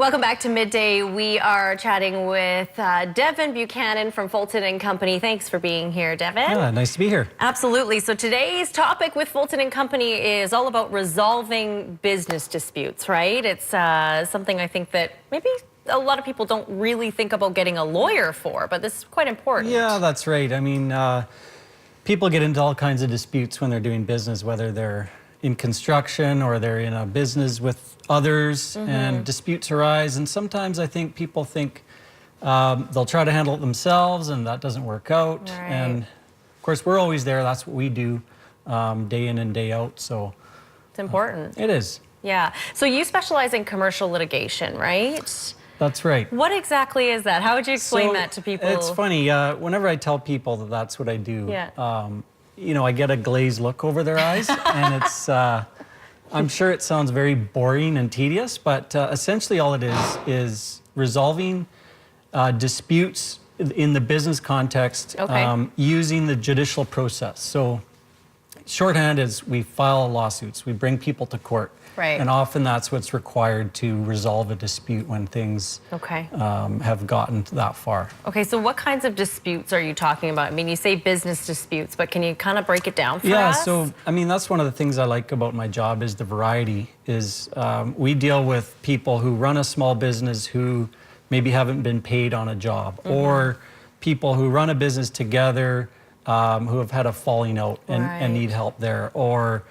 Welcome back to Midday. We are chatting with Devin Buchanan from Fulton and Company. Thanks for being here, Devin. Yeah, nice to be here. Absolutely. So today's topic with Fulton and Company is all about resolving business disputes, right? It's something I think that maybe a lot of people don't really think about getting a lawyer for, but this is quite important. Yeah, that's right. I mean, people get into all kinds of disputes when they're doing business, whether they're in construction or they're in a business with others, and disputes arise. And sometimes I think people think they'll try to handle it themselves, and that doesn't work out. Right. And of course, we're always there. That's what we do day in and day out. So It's important. it is. Yeah. So you specialize in commercial litigation, right? That's right. What exactly is that? How would you explain that to people? It's funny. Whenever I tell people that that's what I do, Yeah. you know, I get a glazed look over their eyes, and it's, I'm sure it sounds very boring and tedious, but essentially all it is resolving disputes in the business context using the judicial process. So shorthand is we file lawsuits, we bring people to court. Right. And often that's what's required to resolve a dispute when things have gotten that far. Okay, so what kinds of disputes are you talking about? I mean, you say business disputes, but can you kind of break it down for us? Yeah, so I mean, that's one of the things I like about my job is the variety. Is we deal with people who run a small business who maybe haven't been paid on a job, or people who run a business together who have had a falling out and need help there, or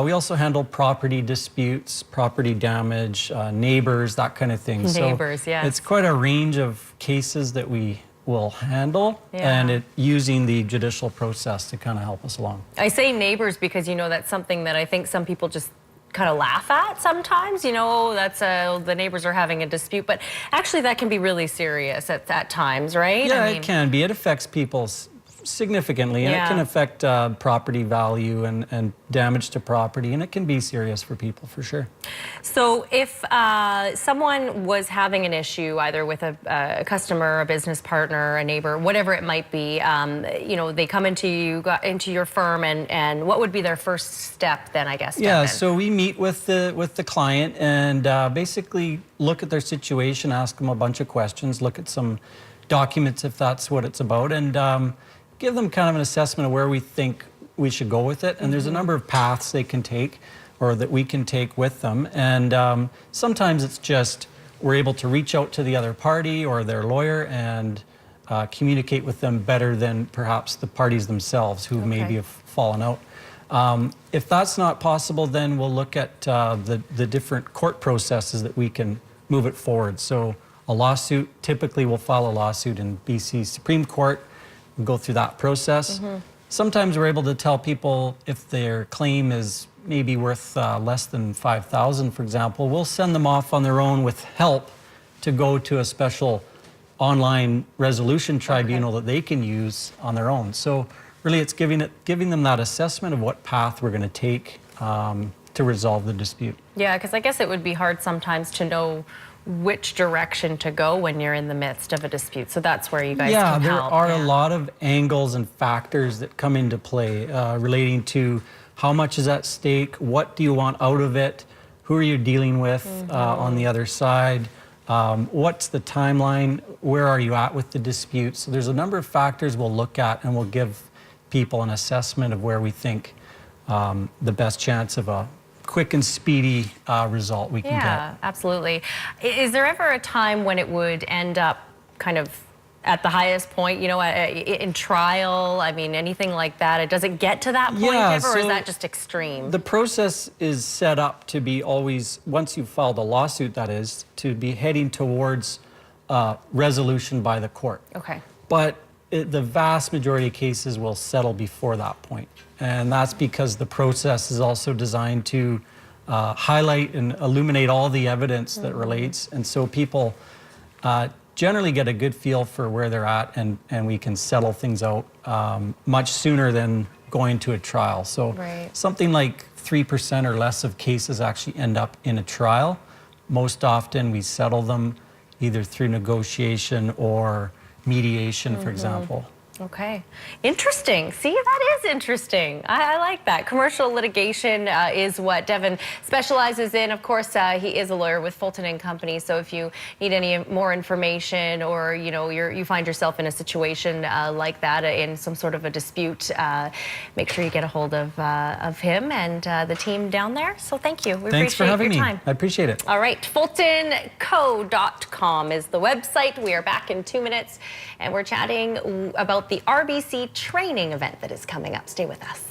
we also handle property disputes, property damage, neighbors, that kind of thing. Neighbors, so yes. It's quite a range of cases that we will handle, and using the judicial process to kind of help us along. I say neighbors because, you know, that's something that I think some people just kind of laugh at sometimes. You know, that's the neighbors are having a dispute, but actually that can be really serious at times, right? Yeah, I mean, it can be. It affects people significantly, and it can affect property value and damage to property, and it can be serious for people for sure. So if someone was having an issue either with a customer, a business partner, a neighbor, whatever it might be, you know, they come into your firm, and what would be their first step then, I guess? Yeah, Devin? so we meet with the client and basically look at their situation, ask them a bunch of questions, look at some documents if that's what it's about, and give them kind of an assessment of where we think we should go with it. And there's a number of paths they can take, or that we can take with them. And sometimes it's just we're able to reach out to the other party or their lawyer and communicate with them better than perhaps the parties themselves who maybe have fallen out. If that's not possible, then we'll look at the different court processes that we can move it forward. So a lawsuit, typically we'll file a lawsuit in BC Supreme Court, go through that process. Sometimes we're able to tell people if their claim is maybe worth less than $5,000, for example, we'll send them off on their own with help to go to a special online resolution tribunal that they can use on their own. So really it's giving them that assessment of what path we're going to take to resolve the dispute. Yeah, because I guess it would be hard sometimes to know which direction to go when you're in the midst of a dispute. So that's where you guys can help. Yeah, there are a lot of angles and factors that come into play relating to how much is at stake, what do you want out of it, who are you dealing with on the other side, what's the timeline, where are you at with the dispute. So there's a number of factors we'll look at, and we'll give people an assessment of where we think the best chance of a quick and speedy result we can get. Yeah, absolutely. Is there ever a time when it would end up kind of at the highest point, you know, in trial? I mean, anything like that? Does it get to that point ever, or is that just extreme? The process is set up to be always, once you've filed a lawsuit, that is, to be heading towards resolution by the court. Okay. But the vast majority of cases will settle before that point. And that's because the process is also designed to highlight and illuminate all the evidence that relates. And so people generally get a good feel for where they're at, and we can settle things out much sooner than going to a trial. So something like 3% or less of cases actually end up in a trial. Most often we settle them either through negotiation or mediation, for example. Okay, interesting. See, that is interesting. I like that. Commercial litigation is what Devin specializes in. Of course, he is a lawyer with Fulton and Company. So if you need any more information, or you find yourself in a situation like that, in some sort of a dispute, make sure you get a hold of him and the team down there. So thank you. We Thanks for appreciate having your me. time. I appreciate it. All right, fultonco.com is the website. We are back in 2 minutes, and we're chatting about the RBC training event that is coming up. Stay with us.